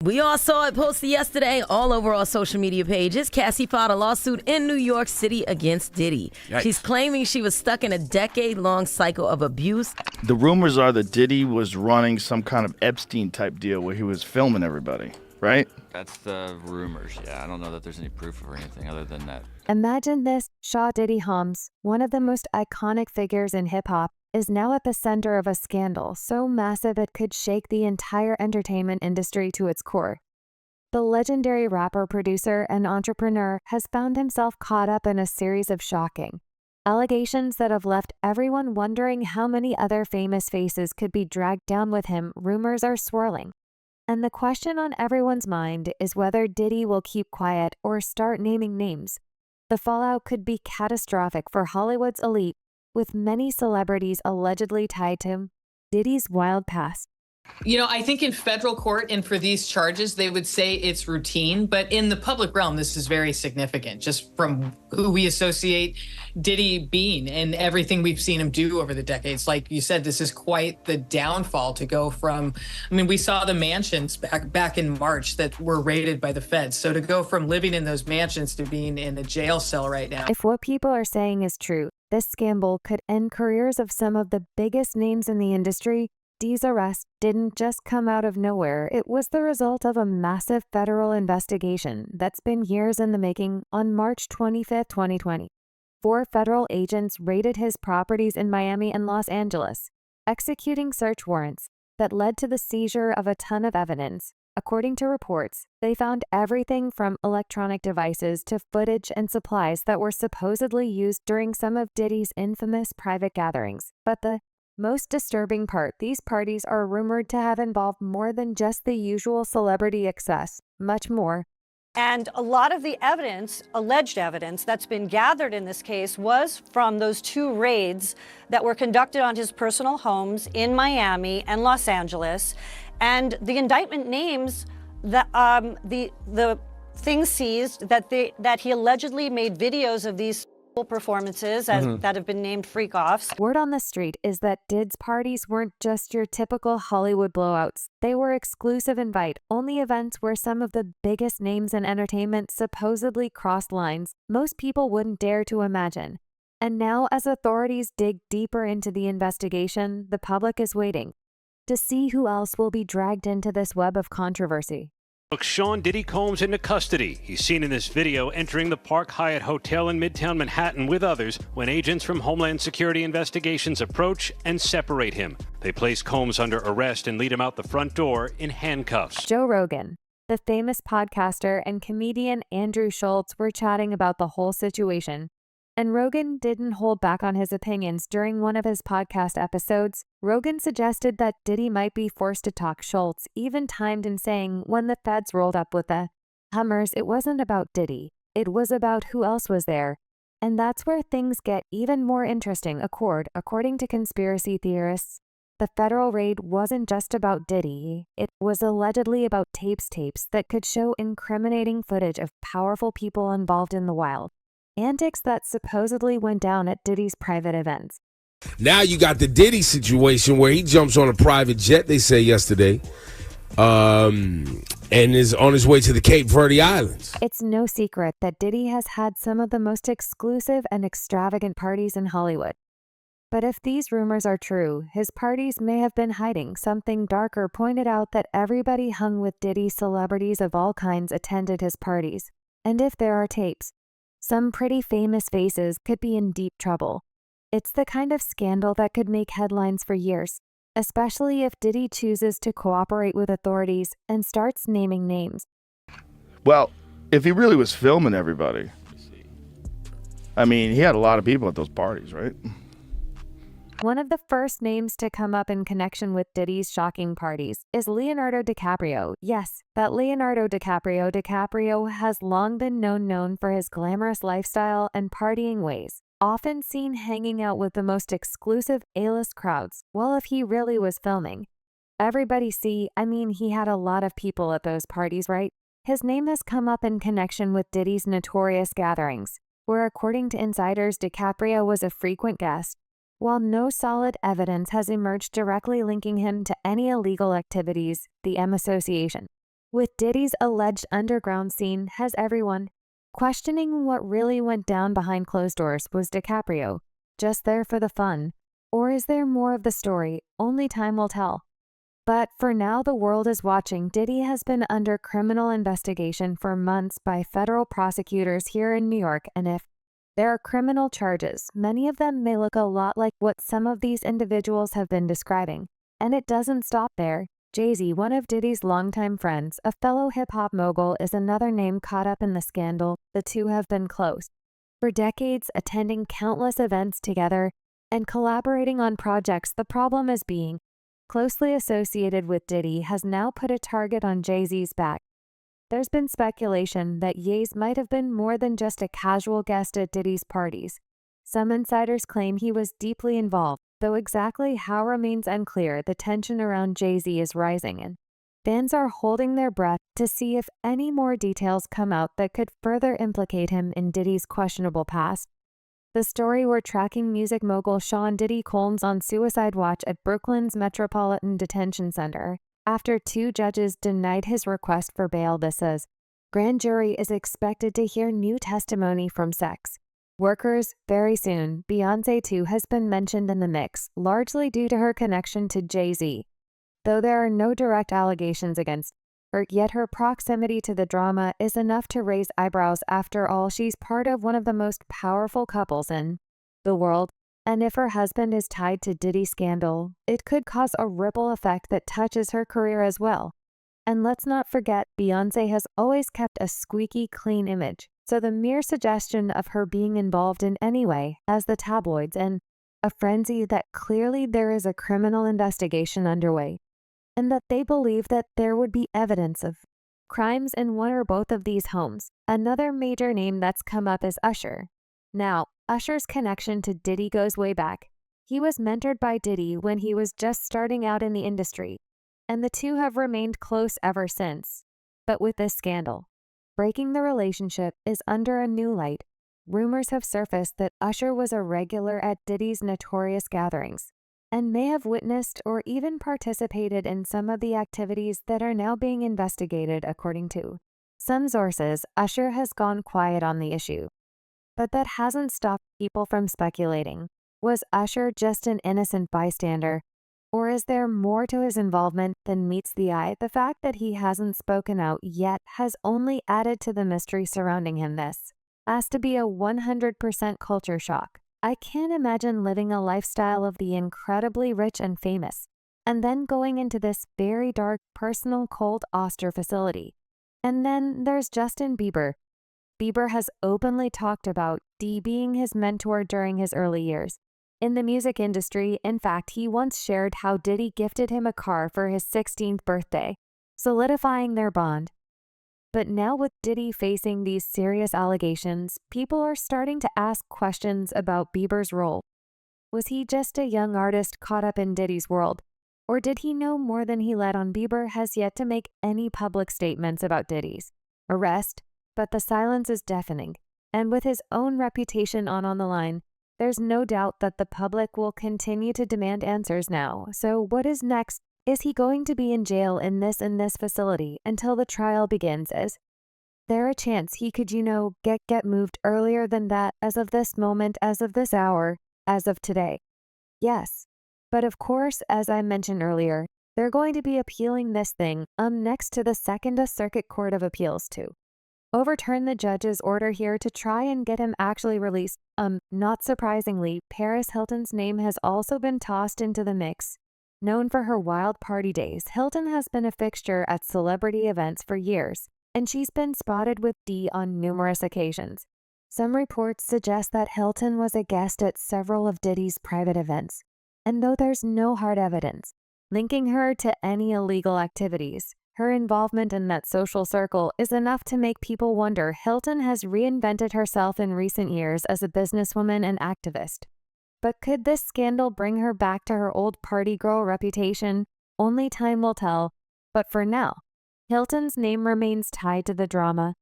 We all saw it posted yesterday all over our social media pages. Cassie filed a lawsuit in New York City against Diddy. Yikes. She's claiming she was stuck in a decade-long cycle of abuse. The rumors are that Diddy was running some kind of Epstein-type deal where he was filming everybody, right? That's the rumors, yeah. I don't know that there's any proof or anything other than that. Imagine this. Shaw Diddy Holmes, one of the most iconic figures in hip-hop, is now at the center of a scandal so massive it could shake the entire entertainment industry to its core. The legendary rapper, producer, and entrepreneur has found himself caught up in a series of shocking allegations that have left everyone wondering how many other famous faces could be dragged down with him. Rumors are swirling. And the question on everyone's mind is whether Diddy will keep quiet or start naming names. The fallout could be catastrophic for Hollywood's elite, with many celebrities allegedly tied to Diddy's wild past. You know, I think in federal court and for these charges, they would say it's routine, but in the public realm, this is very significant just from who we associate Diddy being and everything we've seen him do over the decades. Like you said, this is quite the downfall to go from, I mean, we saw the mansions back in March that were raided by the feds. So to go from living in those mansions to being in a jail cell right now. If what people are saying is true, this scandal could end careers of some of the biggest names in the industry. Diddy's arrest didn't just come out of nowhere. It was the result of a massive federal investigation that's been years in the making. On March 25, 2020, 4 federal agents raided his properties in Miami and Los Angeles, executing search warrants that led to the seizure of a ton of evidence. According to reports, they found everything from electronic devices to footage and supplies that were supposedly used during some of Diddy's infamous private gatherings. But the most disturbing part, these parties are rumored to have involved more than just the usual celebrity excess, much more. And a lot of the evidence, alleged evidence, that's been gathered in this case was from those 2 raids that were conducted on his personal homes in Miami and Los Angeles. And the indictment names the things seized that he allegedly made videos of these performances that have been named freak-offs. Word on the street is that Did's parties weren't just your typical Hollywood blowouts. They were exclusive invite-only events where some of the biggest names in entertainment supposedly crossed lines most people wouldn't dare to imagine. And now, as authorities dig deeper into the investigation, the public is waiting to see who else will be dragged into this web of controversy. Took Sean Diddy Combs into custody. He's seen in this video entering the Park Hyatt Hotel in Midtown Manhattan with others when agents from Homeland Security Investigations approach and separate him. They place Combs under arrest and lead him out the front door in handcuffs. Joe Rogan, the famous podcaster, and comedian Andrew Schultz were chatting about the whole situation. And Rogan didn't hold back on his opinions. During one of his podcast episodes, Rogan suggested that Diddy might be forced to talk. Schultz even chimed in saying when the feds rolled up with the Hummers, it wasn't about Diddy. It was about who else was there. And that's where things get even more interesting. According to conspiracy theorists, the federal raid wasn't just about Diddy. It was allegedly about tapes that could show incriminating footage of powerful people involved in the wild antics that supposedly went down at Diddy's private events. Now you got the Diddy situation where he jumps on a private jet, they say yesterday, and is on his way to the Cape Verde Islands. It's no secret that Diddy has had some of the most exclusive and extravagant parties in Hollywood. But if these rumors are true, his parties may have been hiding something darker. Pointed out that everybody hung with Diddy. Celebrities of all kinds attended his parties. And if there are tapes, some pretty famous faces could be in deep trouble. It's the kind of scandal that could make headlines for years, especially if Diddy chooses to cooperate with authorities and starts naming names. Well, if he really was filming everybody, I mean, he had a lot of people at those parties, right? One of the first names to come up in connection with Diddy's shocking parties is Leonardo DiCaprio. Yes, that Leonardo DiCaprio. DiCaprio has long been known for his glamorous lifestyle and partying ways, often seen hanging out with the most exclusive A-list crowds. Well, if he really was filming, he had a lot of people at those parties, right? His name has come up in connection with Diddy's notorious gatherings, where according to insiders, DiCaprio was a frequent guest. While no solid evidence has emerged directly linking him to any illegal activities, the M Association, With Diddy's alleged underground scene has everyone questioning what really went down behind closed doors. Was DiCaprio just there for the fun? Or is there more of the story? Only time will tell. But for now, the world is watching. Diddy has been under criminal investigation for months by federal prosecutors here in New York, and if there are criminal charges, many of them may look a lot like what some of these individuals have been describing. And it doesn't stop there. Jay-Z, one of Diddy's longtime friends, a fellow hip-hop mogul, is another name caught up in the scandal. The two have been close for decades, attending countless events together and collaborating on projects. The problem is being closely associated with Diddy has now put a target on Jay-Z's back. There's been speculation that Ye's might have been more than just a casual guest at Diddy's parties. Some insiders claim he was deeply involved, though exactly how remains unclear. The tension around Jay-Z is rising, and fans are holding their breath to see if any more details come out that could further implicate him in Diddy's questionable past. The story we're tracking music mogul Sean Diddy Combs on suicide watch at Brooklyn's Metropolitan Detention Center after two judges denied his request for bail. This says, grand jury is expected to hear new testimony from sex workers very soon. Beyoncé too has been mentioned in the mix, largely due to her connection to Jay-Z. Though there are no direct allegations against her, yet her proximity to the drama is enough to raise eyebrows. After all, she's part of one of the most powerful couples in the world, and if her husband is tied to Diddy's scandal, it could cause a ripple effect that touches her career as well. And let's not forget, Beyoncé has always kept a squeaky clean image, so the mere suggestion of her being involved in any way has the tabloids in a frenzy that clearly there is a criminal investigation underway, and that they believe that there would be evidence of crimes in one or both of these homes. Another major name that's come up is Usher. Now, Usher's connection to Diddy goes way back. He was mentored by Diddy when he was just starting out in the industry, and the two have remained close ever since. But with this scandal, breaking the relationship is under a new light. Rumors have surfaced that Usher was a regular at Diddy's notorious gatherings, and may have witnessed or even participated in some of the activities that are now being investigated. According to some sources, Usher has gone quiet on the issue. But that hasn't stopped people from speculating. Was Usher just an innocent bystander? Or is there more to his involvement than meets the eye? The fact that he hasn't spoken out yet has only added to the mystery surrounding him. This has to be a 100% culture shock. I can't imagine living a lifestyle of the incredibly rich and famous, and then going into this very dark, personal, cold Oster facility. And then there's Justin Bieber. Bieber has openly talked about D being his mentor during his early years in the music industry. In fact, he once shared how Diddy gifted him a car for his 16th birthday, solidifying their bond. But now with Diddy facing these serious allegations, people are starting to ask questions about Bieber's role. Was he just a young artist caught up in Diddy's world? Or did he know more than he let on? Bieber has yet to make any public statements about Diddy's arrest, but the silence is deafening. And with his own reputation on the line, there's no doubt that the public will continue to demand answers now. So what is next? Is he going to be in jail in this facility until the trial begins? Is there a chance he could, get moved earlier than that, as of this moment, as of this hour, as of today? Yes. But of course, as I mentioned earlier, they're going to be appealing this thing next to the Second Circuit Court of Appeals to overturn the judge's order here to try and get him actually released. Not surprisingly, Paris Hilton's name has also been tossed into the mix. Known for her wild party days, Hilton has been a fixture at celebrity events for years, and she's been spotted with D on numerous occasions. Some reports suggest that Hilton was a guest at several of Diddy's private events, and though there's no hard evidence linking her to any illegal activities, her involvement in that social circle is enough to make people wonder. Hilton has reinvented herself in recent years as a businesswoman and activist. But could this scandal bring her back to her old party girl reputation? Only time will tell. But for now, Hilton's name remains tied to the drama.